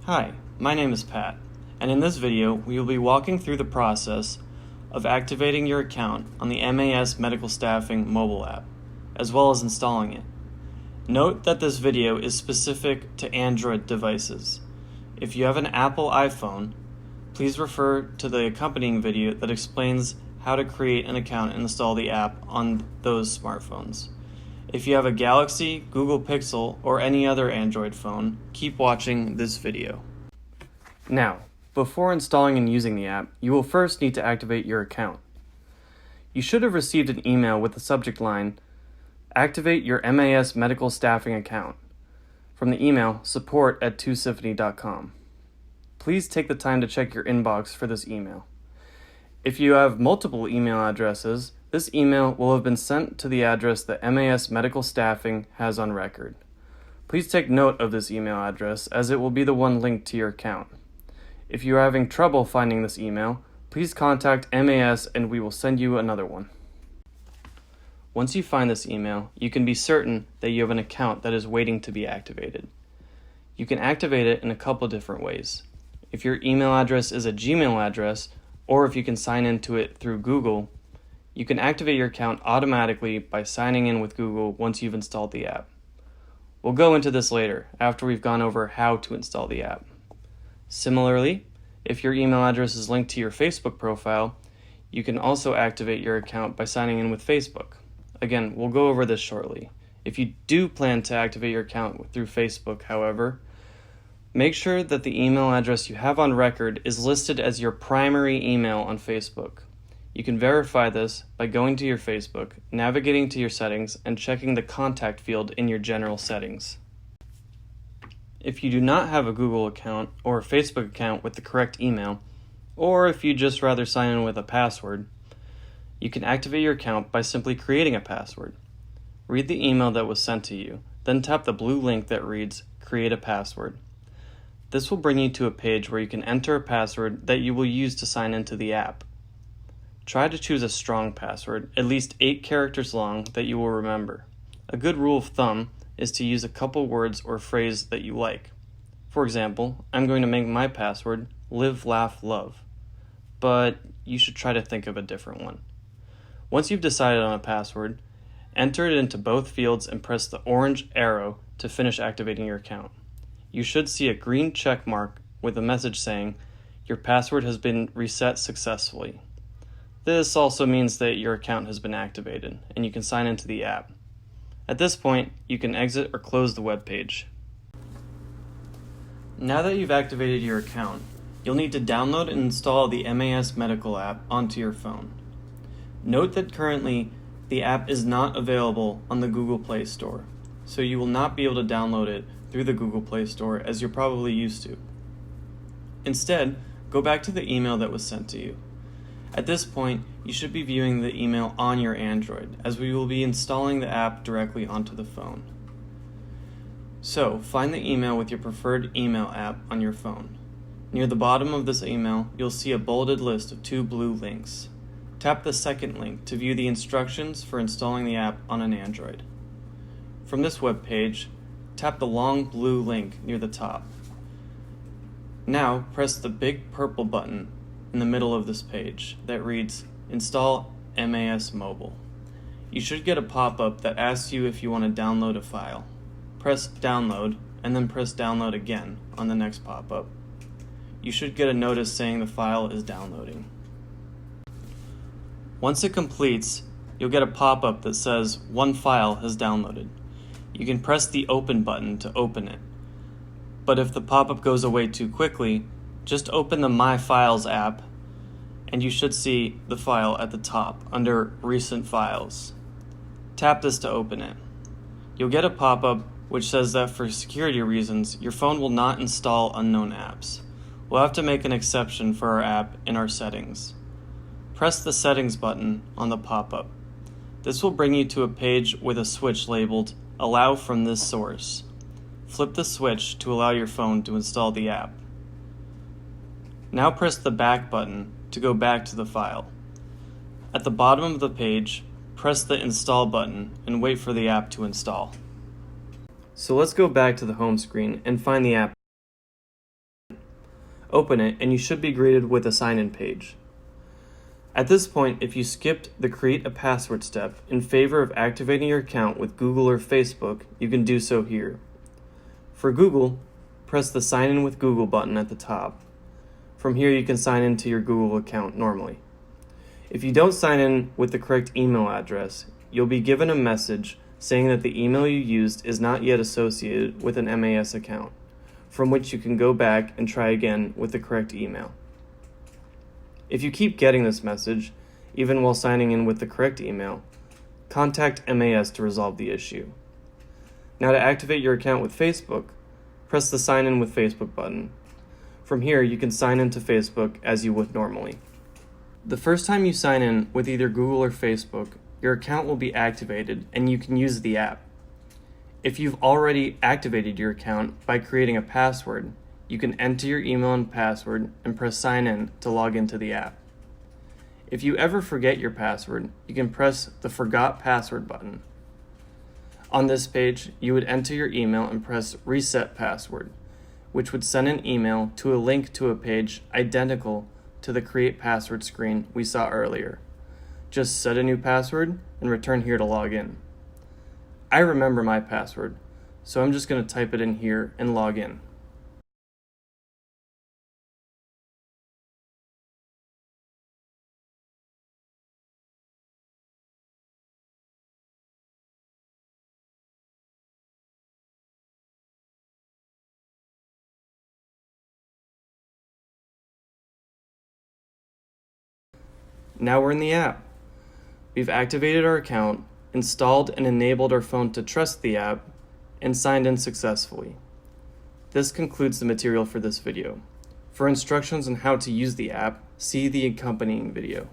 Hi, my name is Pat, and in this video we will be walking through the process of activating your account on the MAS Medical Staffing mobile app, as well as installing it. Note that this video is specific to Android devices. If you have an Apple iPhone, please refer to the accompanying video that explains how to create an account and install the app on those smartphones. If you have a Galaxy, Google Pixel, or any other Android phone, keep watching this video. Now, before installing and using the app, you will first need to activate your account. You should have received an email with the subject line, "Activate your MAS Medical Staffing account," from the email support@twosymphony.com. Please take the time to check your inbox for this email. If you have multiple email addresses, this email will have been sent to the address that MAS Medical Staffing has on record. Please take note of this email address as it will be the one linked to your account. If you are having trouble finding this email, please contact MAS and we will send you another one. Once you find this email, you can be certain that you have an account that is waiting to be activated. You can activate it in a couple different ways. If your email address is a Gmail address, or if you can sign into it through Google, you can activate your account automatically by signing in with Google once you've installed the app. We'll go into this later, after we've gone over how to install the app. Similarly, if your email address is linked to your Facebook profile, you can also activate your account by signing in with Facebook. Again, we'll go over this shortly. If you do plan to activate your account through Facebook, however, make sure that the email address you have on record is listed as your primary email on Facebook. You can verify this by going to your Facebook, navigating to your settings, and checking the contact field in your general settings. If you do not have a Google account or a Facebook account with the correct email, or if you'd just rather sign in with a password, you can activate your account by simply creating a password. Read the email that was sent to you, then tap the blue link that reads "Create a Password." This will bring you to a page where you can enter a password that you will use to sign into the app. Try to choose a strong password, at least 8 characters long, that you will remember. A good rule of thumb is to use a couple words or phrase that you like. For example, I'm going to make my password "Live, Laugh, Love," but you should try to think of a different one. Once you've decided on a password, enter it into both fields and press the orange arrow to finish activating your account. You should see a green check mark with a message saying, "Your password has been reset successfully." This also means that your account has been activated and you can sign into the app. At this point, you can exit or close the web page. Now that you've activated your account, you'll need to download and install the MAS Medical app onto your phone. Note that currently the app is not available on the Google Play Store, so you will not be able to download it through the Google Play Store as you're probably used to. Instead, go back to the email that was sent to you. At this point, you should be viewing the email on your Android, as we will be installing the app directly onto the phone. So, find the email with your preferred email app on your phone. Near the bottom of this email, you'll see a bolded list of 2 blue links. Tap the second link to view the instructions for installing the app on an Android. From this web page, tap the long blue link near the top. Now, press the big purple button in the middle of this page that reads "Install MAS Mobile." You should get a pop-up that asks you if you want to download a file. Press download and then press download again on the next pop-up. You should get a notice saying the file is downloading. Once it completes, you'll get a pop-up that says "One file has downloaded." You can press the open button to open it. But if the pop-up goes away too quickly, just open the My Files app and you should see the file at the top under Recent Files. Tap this to open it. You'll get a pop-up which says that for security reasons, your phone will not install unknown apps. We'll have to make an exception for our app in our settings. Press the Settings button on the pop-up. This will bring you to a page with a switch labeled "Allow from this source." Flip the switch to allow your phone to install the app. Now press the back button to go back to the file. At the bottom of the page, press the Install button and wait for the app to install. So let's go back to the home screen and find the app Open it and you should be greeted with a sign-in page. At this point, if you skipped the create a password step in favor of activating your account with Google or Facebook, you can do so here. For Google, press the Sign In with Google button at the top. From here, you can sign into your Google account normally. If you don't sign in with the correct email address, you'll be given a message saying that the email you used is not yet associated with an MAS account, from which you can go back and try again with the correct email. If you keep getting this message, even while signing in with the correct email, contact MAS to resolve the issue. Now to activate your account with Facebook, press the Sign In with Facebook button. From here, you can sign into Facebook as you would normally. The first time you sign in with either Google or Facebook, your account will be activated and you can use the app. If you've already activated your account by creating a password, you can enter your email and password and press Sign In to log into the app. If you ever forget your password, you can press the Forgot Password button. On this page, you would enter your email and press Reset Password, which would send an email to a link to a page identical to the Create Password screen we saw earlier. Just set a new password and return here to log in. I remember my password, so I'm just going to type it in here and log in. Now we're in the app. We've activated our account, installed and enabled our phone to trust the app, and signed in successfully. This concludes the material for this video. For instructions on how to use the app, see the accompanying video.